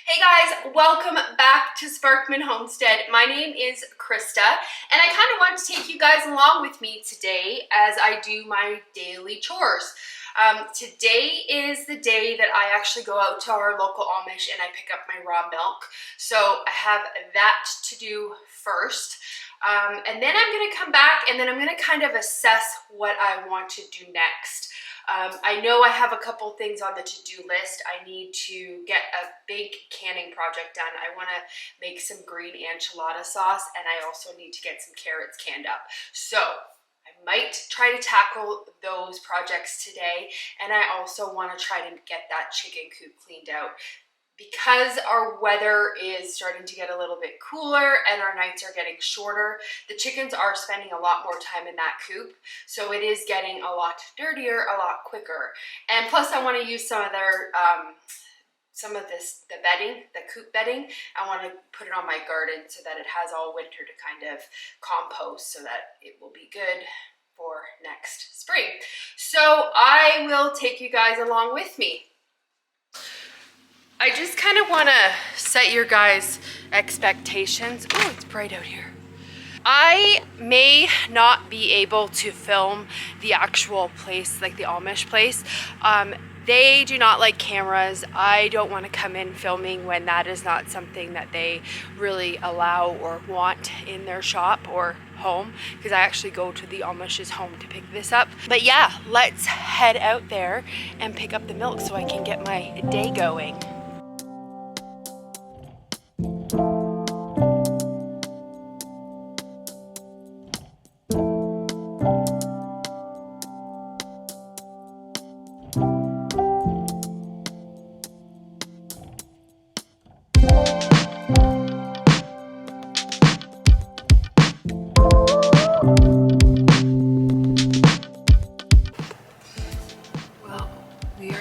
Hey guys, welcome back to Sparkman Homestead. My name is Krista, and I kind of want to take you guys along with me today as I do my daily chores. Today is the day that I actually go out to our local Amish and I pick up my raw milk. So I have that to do first. And then I'm going to come back and then I'm going to kind of assess what I want to do next. I know I have a couple things on the to-do list. I need to get a big canning project done. I want to make some green enchilada sauce, and I also need to get some carrots canned up. So I might try to tackle those projects today, and I also want to try to get that chicken coop cleaned out. Because our weather is starting to get a little bit cooler and our nights are getting shorter, the chickens are spending a lot more time in that coop. So it is getting a lot dirtier, a lot quicker. And plus I want to use some of their, the bedding, the coop bedding. I want to put it on my garden so that it has all winter to kind of compost so that it will be good for next spring. So I will take you guys along with me. I just kind of want to set your guys' expectations. Oh, it's bright out here. I may not be able to film the actual place, like the Amish place. They do not like cameras. I don't want to come in filming when that is not something that they really allow or want in their shop or home, because I actually go to the Amish's home to pick this up. But yeah, let's head out there and pick up the milk so I can get my day going.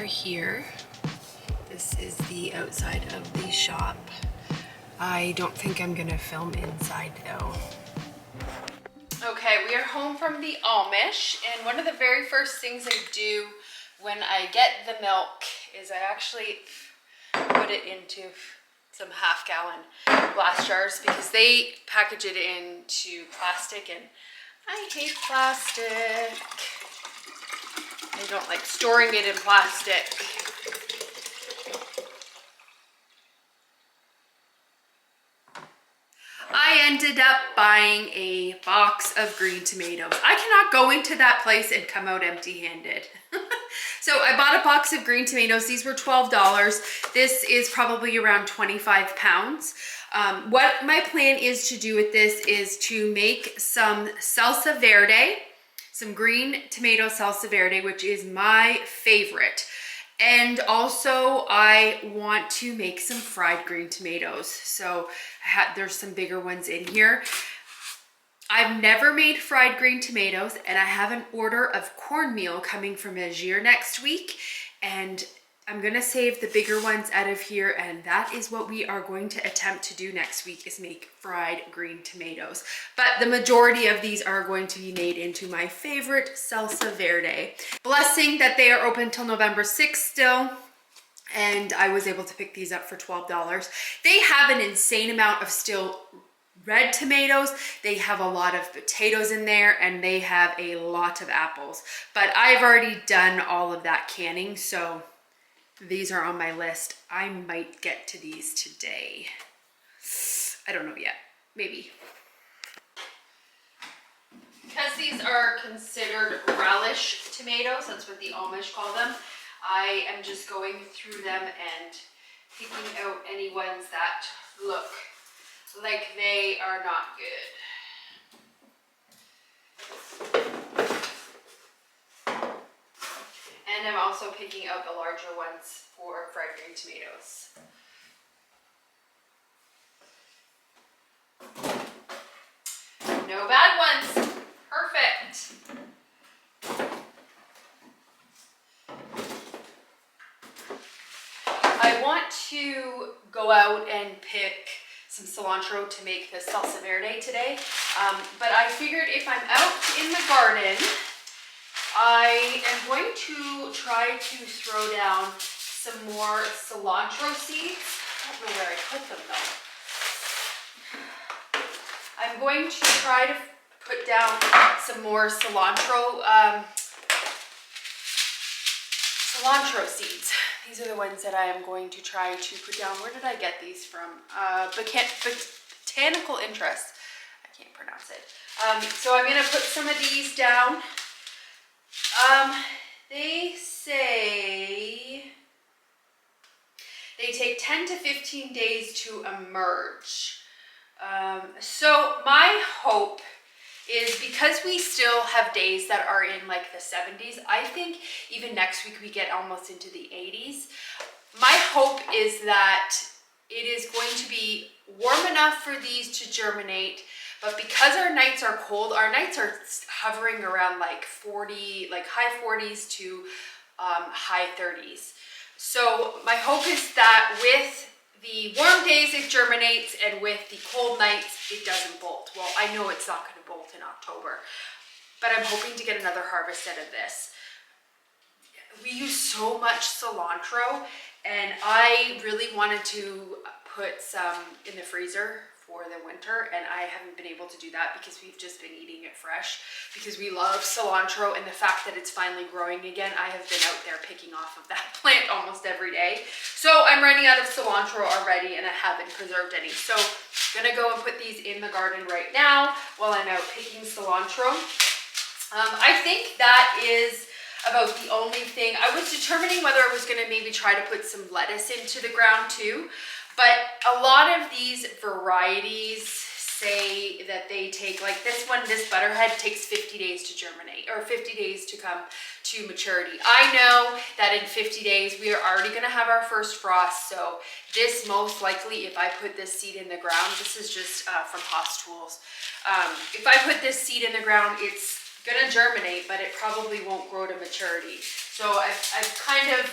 Here. This is the outside of the shop. I don't think I'm gonna film inside though. Okay, we are home from the Amish, and one of the very first things I do when I get the milk is I actually put it into some half-gallon glass jars because they package it into plastic, and I hate plastic. I don't like storing it in plastic. I ended up buying a box of green tomatoes. I cannot go into that place and come out empty-handed. So I bought a box of green tomatoes. These were $12. This is probably around 25 pounds. What my plan is to do with this is to make some salsa verde, some green tomato salsa verde, which is my favorite. And also I want to make some fried green tomatoes. So there's some bigger ones in here. I've never made fried green tomatoes, and I have an order of cornmeal coming from Azure next week. And I'm gonna save the bigger ones out of here, and that is what we are going to attempt to do next week, is make fried green tomatoes. But the majority of these are going to be made into my favorite salsa verde. Blessing that they are open till November 6th still, and I was able to pick these up for $12. They have an insane amount of still red tomatoes. They have a lot of potatoes in there, and they have a lot of apples. But I've already done all of that canning, so these are on my list. I might get to these today. I don't know yet. Maybe. Because these are considered relish tomatoes, that's what the Amish call them, I am just going through them and picking out any ones that look like they are not good. And I'm also picking out the larger ones for fried green tomatoes. No bad ones. Perfect. I want to go out and pick some cilantro to make the salsa verde today. But I figured if I'm out in the garden, I am going to try to throw down some more cilantro seeds. I don't know put them though. I'm going to try to put down some more cilantro seeds. These are the ones that I am going to try to put down. Where did I get these from? Botanical Interest. I can't pronounce it. So I'm going to put some of these down. They say they take 10 to 15 days to emerge. So my hope is, because we still have days that are in like the 70s, I think even next week we get almost into the 80s. My hope is that it is going to be warm enough for these to germinate, but because our nights are cold, our nights are hovering around like 40, like high 40s to high 30s. So my hope is that with the warm days it germinates, and with the cold nights it doesn't bolt. Well, I know it's not going to bolt in October, but I'm hoping to get another harvest out of this. We use so much cilantro, and I really wanted to put some in the freezer for the winter, and I haven't been able to do that because we've just been eating it fresh, because we love cilantro, and the fact that it's finally growing again, I have been out there picking off of that plant almost every day. So I'm running out of cilantro already, and I haven't preserved any. So I'm gonna go and put these in the garden right now while I'm out picking cilantro. I think that is about the only thing. I was determining whether I was gonna maybe try to put some lettuce into the ground too. But a lot of these varieties say that they take, like this one, this butterhead takes 50 days to germinate, or 50 days to come to maturity. I know that in 50 days we are already going to have our first frost, so this most likely, if I put this seed in the ground, this is just from Haas Tools. If I put this seed in the ground, it's going to germinate, but it probably won't grow to maturity. So I've kind of,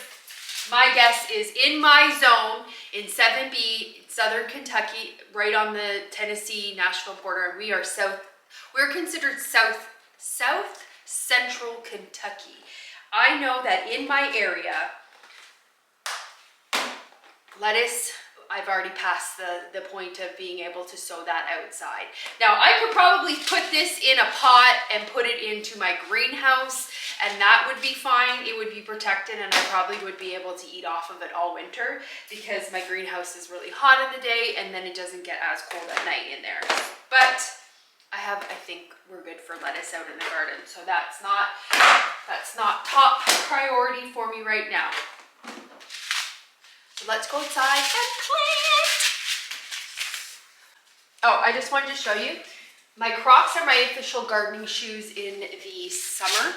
my guess is in my zone in 7B, Southern Kentucky, right on the Tennessee-Nashville border, and we're considered south central Kentucky. I know that in my area, lettuce, I've already passed the point of being able to sow that outside. Now, I could probably put this in a pot and put it into my greenhouse, and that would be fine. It would be protected, and I probably would be able to eat off of it all winter, because my greenhouse is really hot in the day, and then it doesn't get as cold at night in there. But I think we're good for lettuce out in the garden, so that's not top priority for me right now. So let's go outside and plant. Oh, I just wanted to show you. My Crocs are my official gardening shoes in the summer.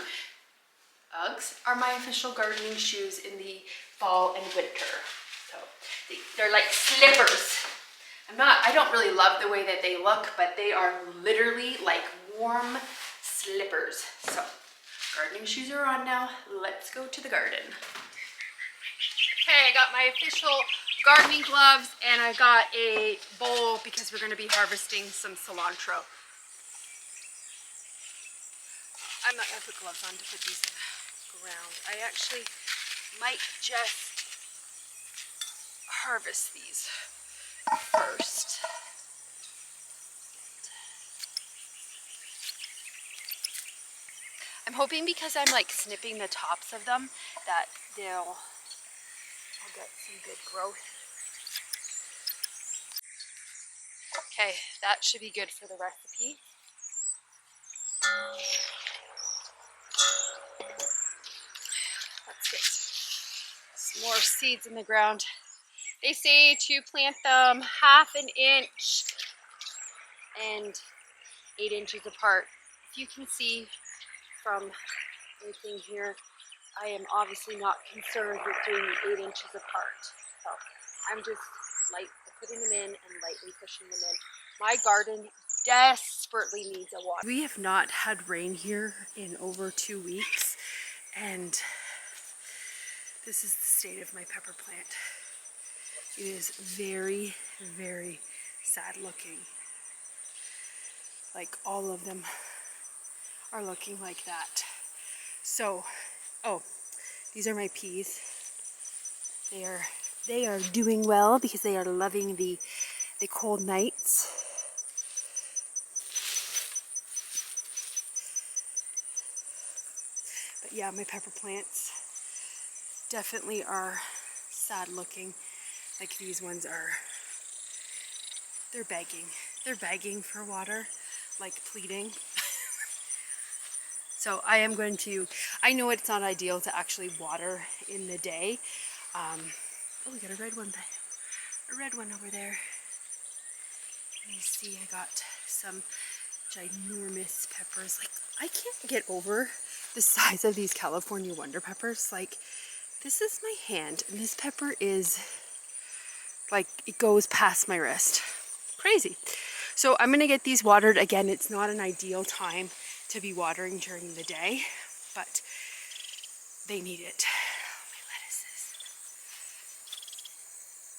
Uggs are my official gardening shoes in the fall and winter. So they're like slippers. I don't really love the way that they look, but they are literally like warm slippers. So gardening shoes are on now. Let's go to the garden. Okay, I got my official gardening gloves, and I got a bowl because we're going to be harvesting some cilantro. I'm not going to put gloves on to put these in the ground. I actually might just harvest these first. I'm hoping, because I'm like snipping the tops of them, that I'll get some good growth. Okay, that should be good for the recipe. Let's get some more seeds in the ground. They say to plant them 1/2 inch and 8 inches apart. If you can see from everything here, I am obviously not concerned with doing 8 inches apart. So I'm just putting them in and lightly pushing them in. My garden desperately needs a water. We have not had rain here in over 2 weeks, and this is the state of my pepper plant. It is very, very sad looking. Like all of them are looking like that. So, oh, these are my peas. They are They are doing well because they are loving the cold nights. But yeah, my pepper plants definitely are sad looking. Like these ones are, they're begging. They're begging for water, like pleading. So I am going to, I know it's not ideal to actually water in the day. Oh, we got a red one over there. Let me see, I got some ginormous peppers. Like, I can't get over the size of these California Wonder Peppers. Like, this is my hand, and this pepper is, like, it goes past my wrist. Crazy. So I'm gonna get these watered. Again, it's not an ideal time to be watering during the day, but they need it. My lettuces.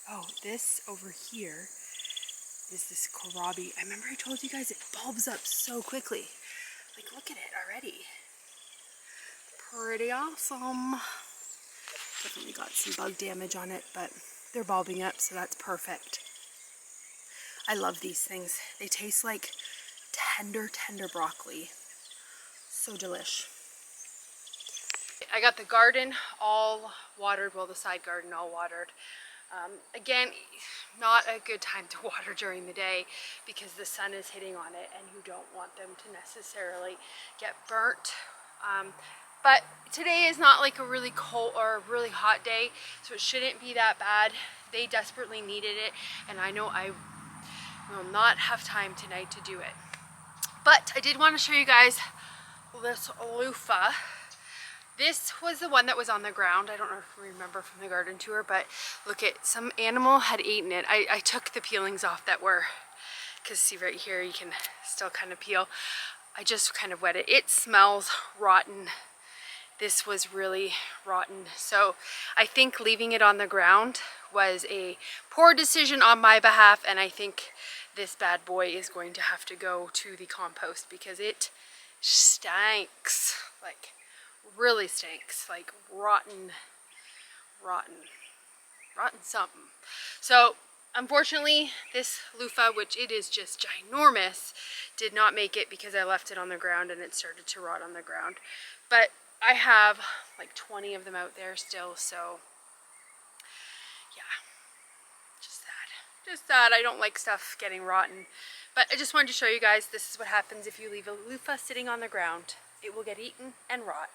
Oh, this over here is this kohlrabi. I remember I told you guys it bulbs up so quickly. Like, look at it already. Pretty awesome. Definitely got some bug damage on it, but they're bulbing up, so that's perfect. I love these things. They taste like tender broccoli. So delish. I got the garden all watered, well, the side garden all watered. Again, not a good time to water during the day because the sun is hitting on it and you don't want them to necessarily get burnt. But today is not like a really cold or a really hot day, so it shouldn't be that bad. They desperately needed it, and I know I will not have time tonight to do it. But I did want to show you guys this loofah. This was the one that was on the ground. I don't know if you remember from the garden tour, but look at, some animal had eaten it. I took the peelings off that were, because see right here, you can still kind of peel. I just kind of wet it. It smells rotten. This was really rotten. So I think leaving it on the ground was a poor decision on my behalf, and I think this bad boy is going to have to go to the compost because it stinks. Like, really stinks, like rotten something. So unfortunately this loofah, which it is just ginormous, did not make it because I left it on the ground and it started to rot on the ground. But I have like 20 of them out there still, so yeah, just that I don't like stuff getting rotten. But I just wanted to show you guys, this is what happens if you leave a loofah sitting on the ground. It will get eaten and rot.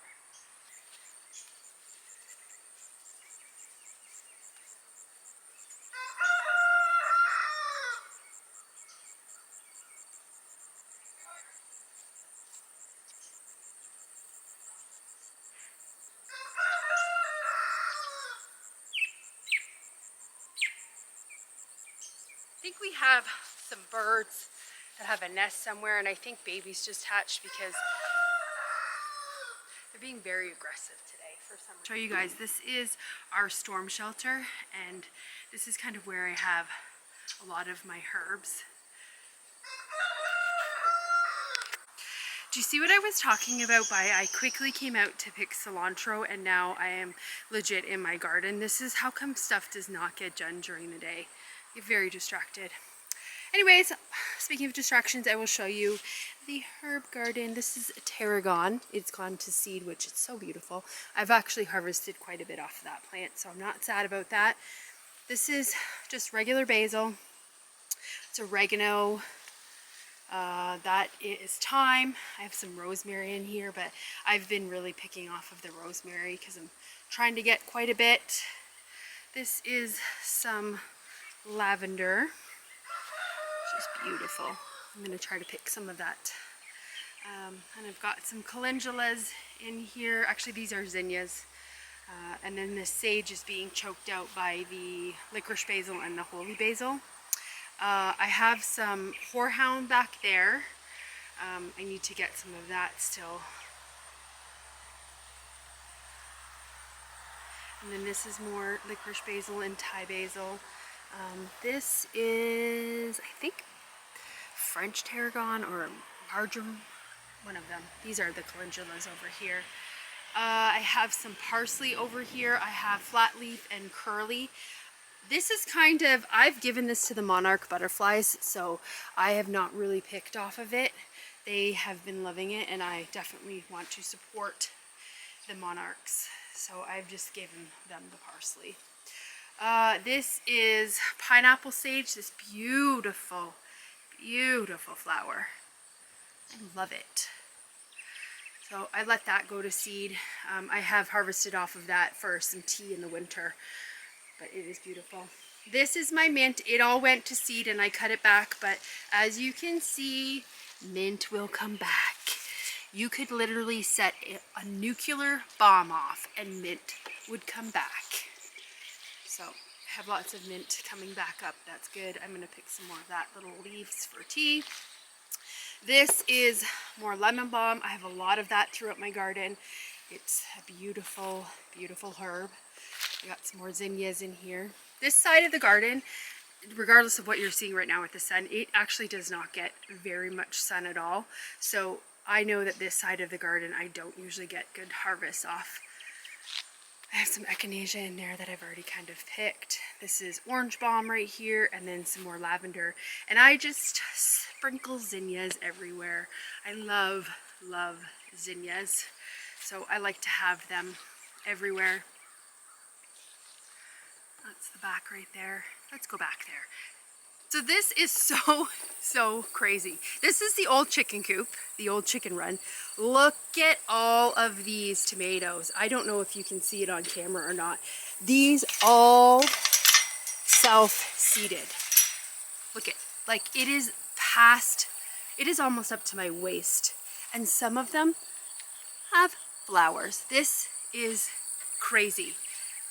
I think we have some birds that have a nest somewhere, and I think babies just hatched because they're being very aggressive today for some reason. Show you guys, this is our storm shelter, and this is kind of where I have a lot of my herbs. Do you see what I was talking about by I quickly came out to pick cilantro and now I am legit in my garden? This is how come stuff does not get done during the day. I get very distracted. Anyways, speaking of distractions, I will show you the herb garden. This is tarragon. It's gone to seed, which is so beautiful. I've actually harvested quite a bit off of that plant, so I'm not sad about that. This is just regular basil. It's oregano. That is thyme. I have some rosemary in here, but I've been really picking off of the rosemary because I'm trying to get quite a bit. This is some lavender, which is beautiful. I'm going to try to pick some of that. And I've got some calendulas in here. Actually, these are zinnias. And then the sage is being choked out by the licorice basil and the holy basil. I have some horehound back there. I need to get some of that still. And then this is more licorice basil and Thai basil. This is, I think, French tarragon or marjoram, one of them. These are the calendulas over here. I have some parsley over here. I have flat leaf and curly. This is kind of, I've given this to the monarch butterflies, so I have not really picked off of it. They have been loving it, and I definitely want to support the monarchs. So I've just given them the parsley. This is pineapple sage, this beautiful, beautiful flower. I love it. So I let that go to seed. I have harvested off of that for some tea in the winter, but it is beautiful. This is my mint. It all went to seed and I cut it back, but as you can see, mint will come back. You could literally set a nuclear bomb off and mint would come back. So I have lots of mint coming back up. That's good. I'm going to pick some more of that, little leaves for tea. This is more lemon balm. I have a lot of that throughout my garden. It's a beautiful, beautiful herb. I got some more zinnias in here. This side of the garden, regardless of what you're seeing right now with the sun, it actually does not get very much sun at all. So I know that this side of the garden, I don't usually get good harvests off. I have some echinacea in there that I've already kind of picked. This is orange balm right here, and then some more lavender. And I just sprinkle zinnias everywhere. I love, love zinnias. So I like to have them everywhere. That's the back right there. Let's go back there. So this is so crazy. This is the old chicken coop, the old chicken run. Look at all of these tomatoes. I don't know if you can see it on camera or not. These all self-seeded. Look at, like it is almost up to my waist. And some of them have flowers. This is crazy.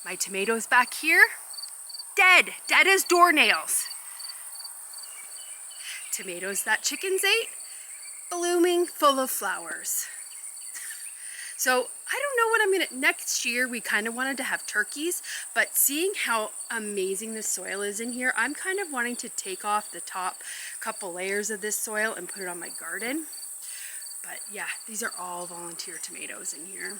My tomatoes back here, dead as doornails. Tomatoes that chickens ate, blooming full of flowers. So I don't know what I'm gonna, next year we kind of wanted to have turkeys, but seeing how amazing the soil is in here, I'm kind of wanting to take off the top couple layers of this soil and put it on my garden. But yeah, these are all volunteer tomatoes in here.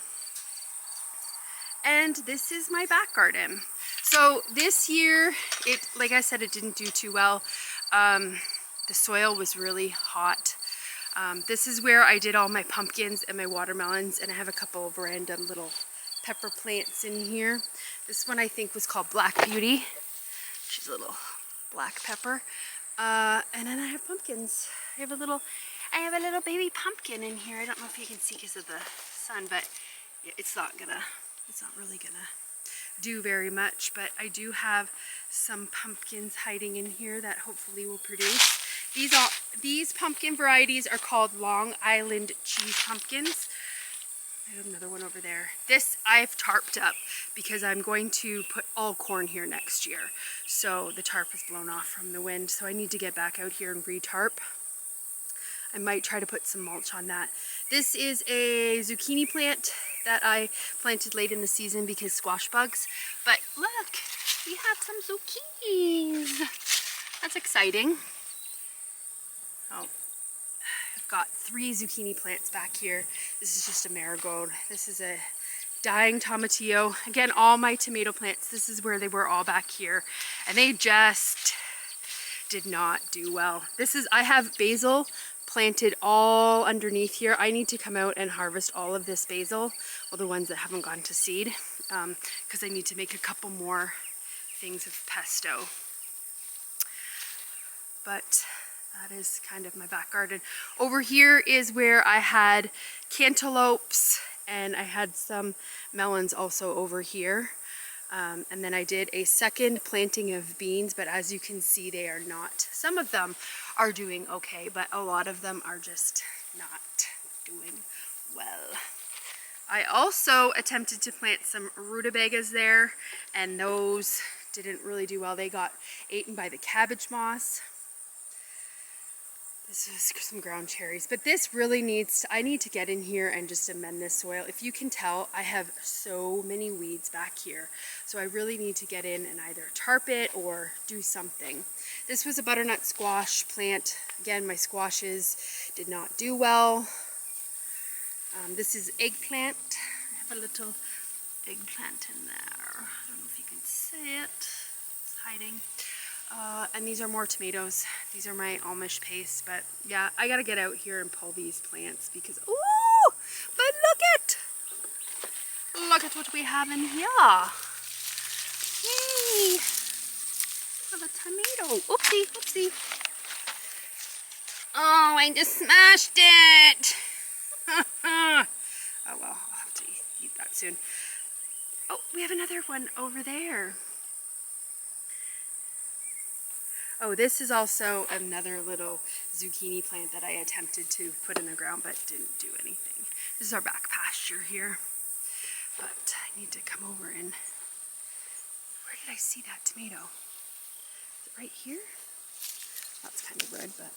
And this is my back garden. So this year, like I said, it didn't do too well. The soil was really hot. This is where I did all my pumpkins and my watermelons, and I have a couple of random little pepper plants in here. This one I think was called Black Beauty. She's a little black pepper. And then I have pumpkins. I have a little baby pumpkin in here. I don't know if you can see because of the sun, but yeah, it's not really gonna do very much, but I do have some pumpkins hiding in here that hopefully will produce. These pumpkin varieties are called Long Island cheese pumpkins. I have another one over there. This I've tarped up because I'm going to put all corn here next year. So the tarp was blown off from the wind, so I need to get back out here and re-tarp. I might try to put some mulch on that. This is a zucchini plant that I planted late in the season because squash bugs. But look, we have some zucchinis. That's exciting. Oh, I've got 3 zucchini plants back here. This is just a marigold. This is a dying tomatillo. Again, all my tomato plants, this is where they were all back here. And they just did not do well. I have basil planted all underneath here. I need to come out and harvest all of this basil, well, the ones that haven't gone to seed, because I need to make a couple more things of pesto. But that is kind of my back garden. Over here is where I had cantaloupes, and I had some melons also over here. And then I did a second planting of beans, but as you can see, they are not. Some of them are doing okay, but a lot of them are just not doing well. I also attempted to plant some rutabagas there, and those didn't really do well. They got eaten by the cabbage moss. This is some ground cherries, but this really I need to get in here and just amend this soil. If you can tell, I have so many weeds back here. So I really need to get in and either tarp it or do something. This was a butternut squash plant. Again, my squashes did not do well. This is eggplant. I have a little eggplant in there. I don't know if you can see it. It's hiding. And these are more tomatoes. These are my Amish paste, but yeah, I gotta get out here and pull these plants because, ooh, but look at what we have in here. Yay, have a tomato. Oopsie, oopsie. Oh, I just smashed it. Oh well, I'll have to eat that soon. Oh, we have another one over there. Oh, this is also another little zucchini plant that I attempted to put in the ground but didn't do anything. This is our back pasture here. But I need to come over and... Where did I see that tomato? Is it right here? That's kind of red, but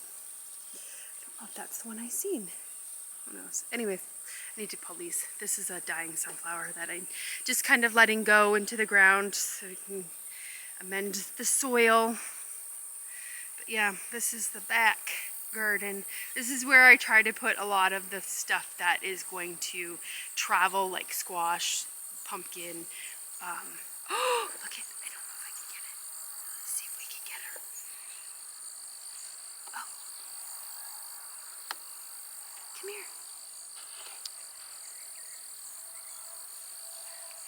I don't know if that's the one I seen. Who knows? Anyway, I need to pull these. This is a dying sunflower that I'm just kind of letting go into the ground so we can amend the soil. Yeah, this is the back garden. This is where I try to put a lot of the stuff that is going to travel, like squash, pumpkin. Oh, look at, I don't know if I can get it. Let's see if we can get her. Oh. Come here.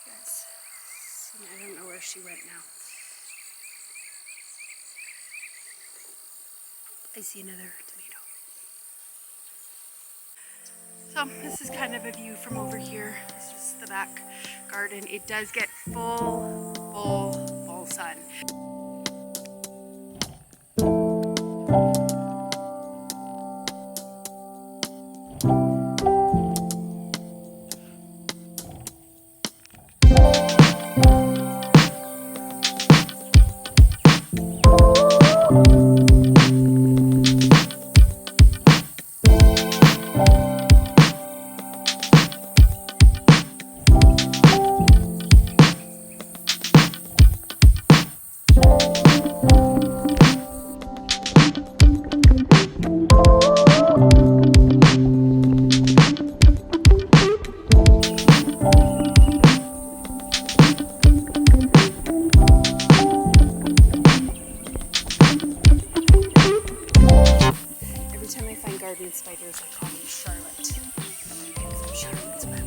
You guys, I don't know where she went now. I see another tomato. So this is kind of a view from over here. This is the back garden. It does get full sun. Spiders, I call them Charlotte. Because I'm Charlotte's web.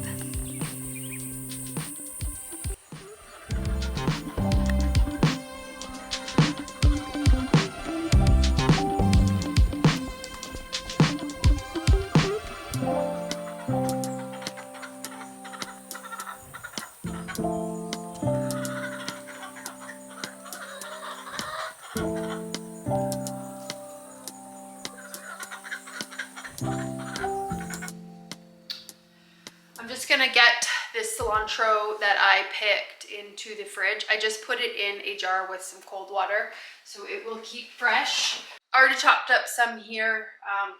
I'm just gonna get this cilantro that I picked into the fridge. I just put it in a jar with some cold water so it will keep fresh. I already chopped up some here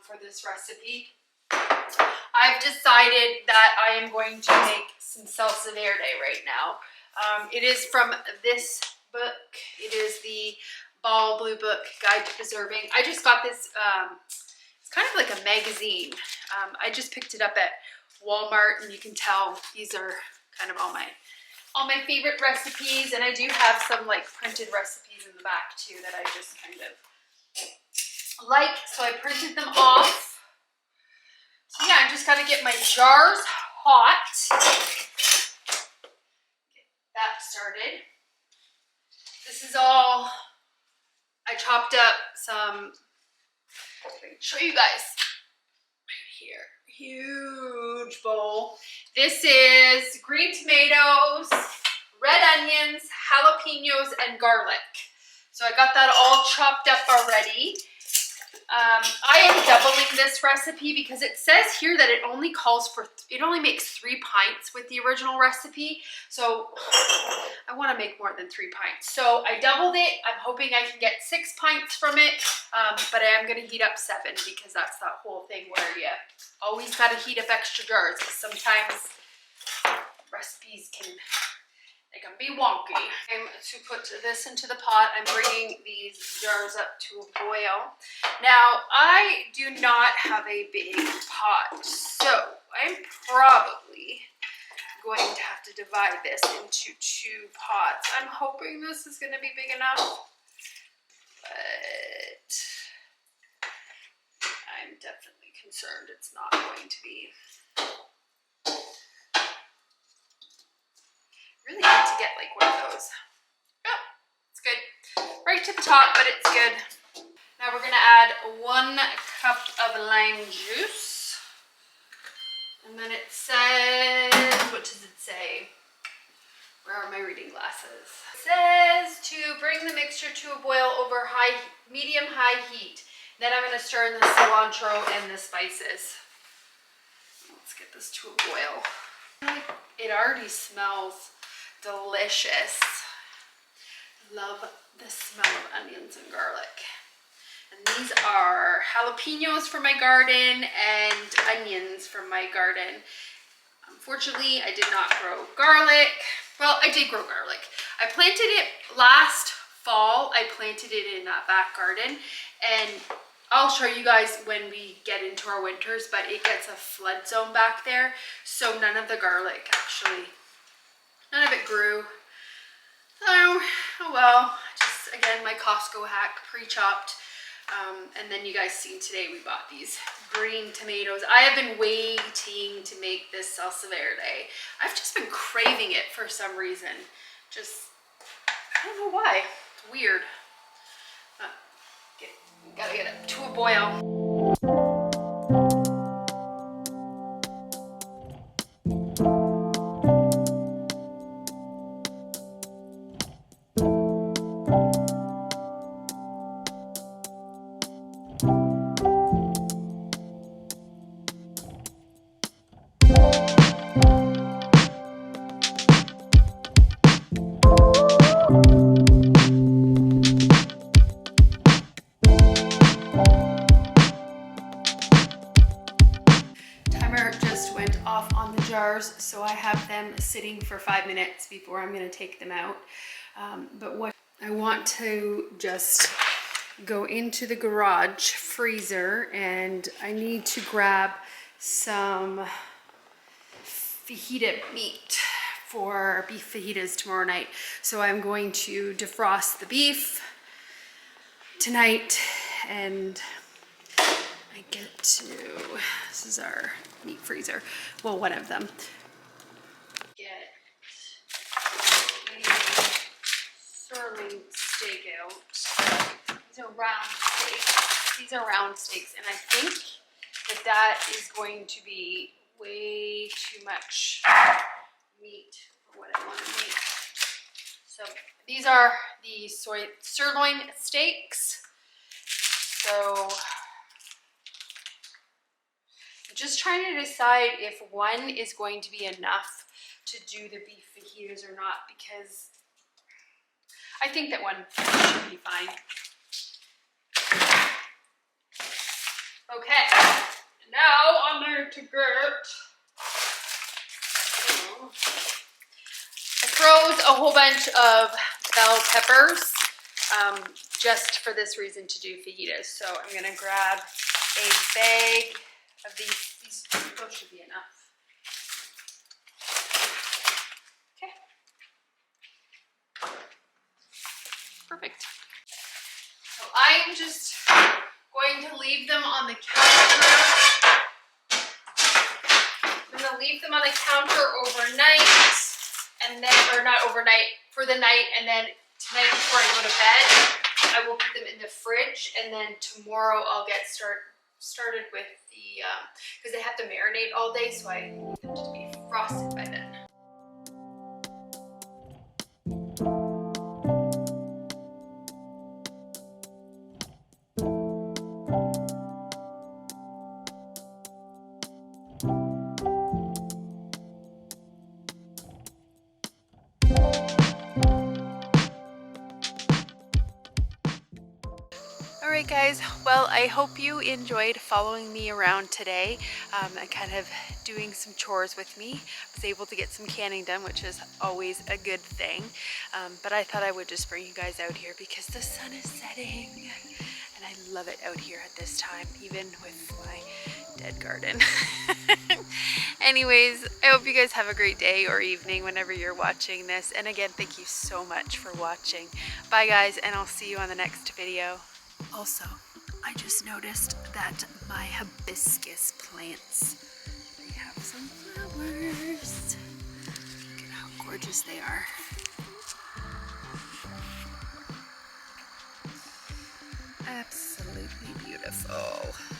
for this recipe. I've decided that I am going to make some salsa verde right now. It is from this book. It is the Ball Blue Book Guide to Preserving. I just got this, it's kind of like a magazine. I just picked it up at Walmart, and you can tell these are kind of all my favorite recipes, and I do have some like printed recipes in the back too that I just kind of like, so I printed them off. So yeah, I just got to get my jars hot. Get that started. This is all, I chopped up some, let me show you guys right here. Huge bowl. This is green tomatoes, red onions, jalapenos, and garlic. So I got that all chopped up already. I am doubling this recipe because it says here that it only calls for, it only makes 3 pints with the original recipe. So I want to make more than 3 pints. So I doubled it. I'm hoping I can get 6 pints from it. But I am going to heat up 7 because that's that whole thing where you always got to heat up extra jars because sometimes recipes can be wonky. To put this into the pot, I'm bringing these jars up to a boil. Now, I do not have a big pot, so I'm probably going to have to divide this into 2 pots. I'm hoping this is going to be big enough, but I'm definitely concerned it's not going to be. Really need to get like one of those. Oh, it's good. Right to the top, but it's good. Now we're gonna add 1 cup of lime juice. And then it says, what does it say? Where are my reading glasses? It says to bring the mixture to a boil over medium-high heat. Then I'm gonna stir in the cilantro and the spices. Let's get this to a boil. It already smells delicious. Love the smell of onions and garlic. And these are jalapenos from my garden and onions from my garden. Unfortunately, I did not grow garlic. Well, I did grow garlic. I planted it last fall. I planted it in that back garden, and I'll show you guys when we get into our winters, but it gets a flood zone back there. So none of the garlic actually, none of it grew. Oh well, just again, my Costco hack, pre-chopped. And then you guys seen today we bought these green tomatoes. I have been waiting to make this salsa verde. I've just been craving it for some reason. Just, I don't know why. It's weird. Gotta get it to a boil. So I have them sitting for 5 minutes before I'm going to take them out. But what I want to just go into the garage freezer, and I need to grab some fajita meat for beef fajitas tomorrow night. So I'm going to defrost the beef tonight, and I get to, this is our meat freezer, well, one of them. Get a sirloin steak out. These are round steaks. These are round steaks, and I think that that is going to be way too much meat for what I want to make. So these are the sirloin steaks. So just trying to decide if one is going to be enough to do the beef fajitas or not, because I think that one should be fine. Okay, now on there to Gert. I froze a whole bunch of bell peppers just for this reason, to do fajitas. So I'm gonna grab a bag of these should be enough. Okay. Perfect. So I'm just going to leave them on the counter. I'm going to leave them on the counter overnight, and then, or not overnight, for the night, and then tonight before I go to bed, I will put them in the fridge, and then tomorrow I'll get started with the, because they have to marinate all day, so I need them to be frosted by then. Alright guys, well, I hope you enjoyed following me around today and kind of doing some chores with me. I was able to get some canning done, which is always a good thing, but I thought I would just bring you guys out here because the sun is setting and I love it out here at this time, even with my dead garden. Anyways, I hope you guys have a great day or evening whenever you're watching this. And again, thank you so much for watching. Bye guys, and I'll see you on the next video. Also, I just noticed that my hibiscus plants, they have some flowers. Look at how gorgeous they are. Absolutely beautiful.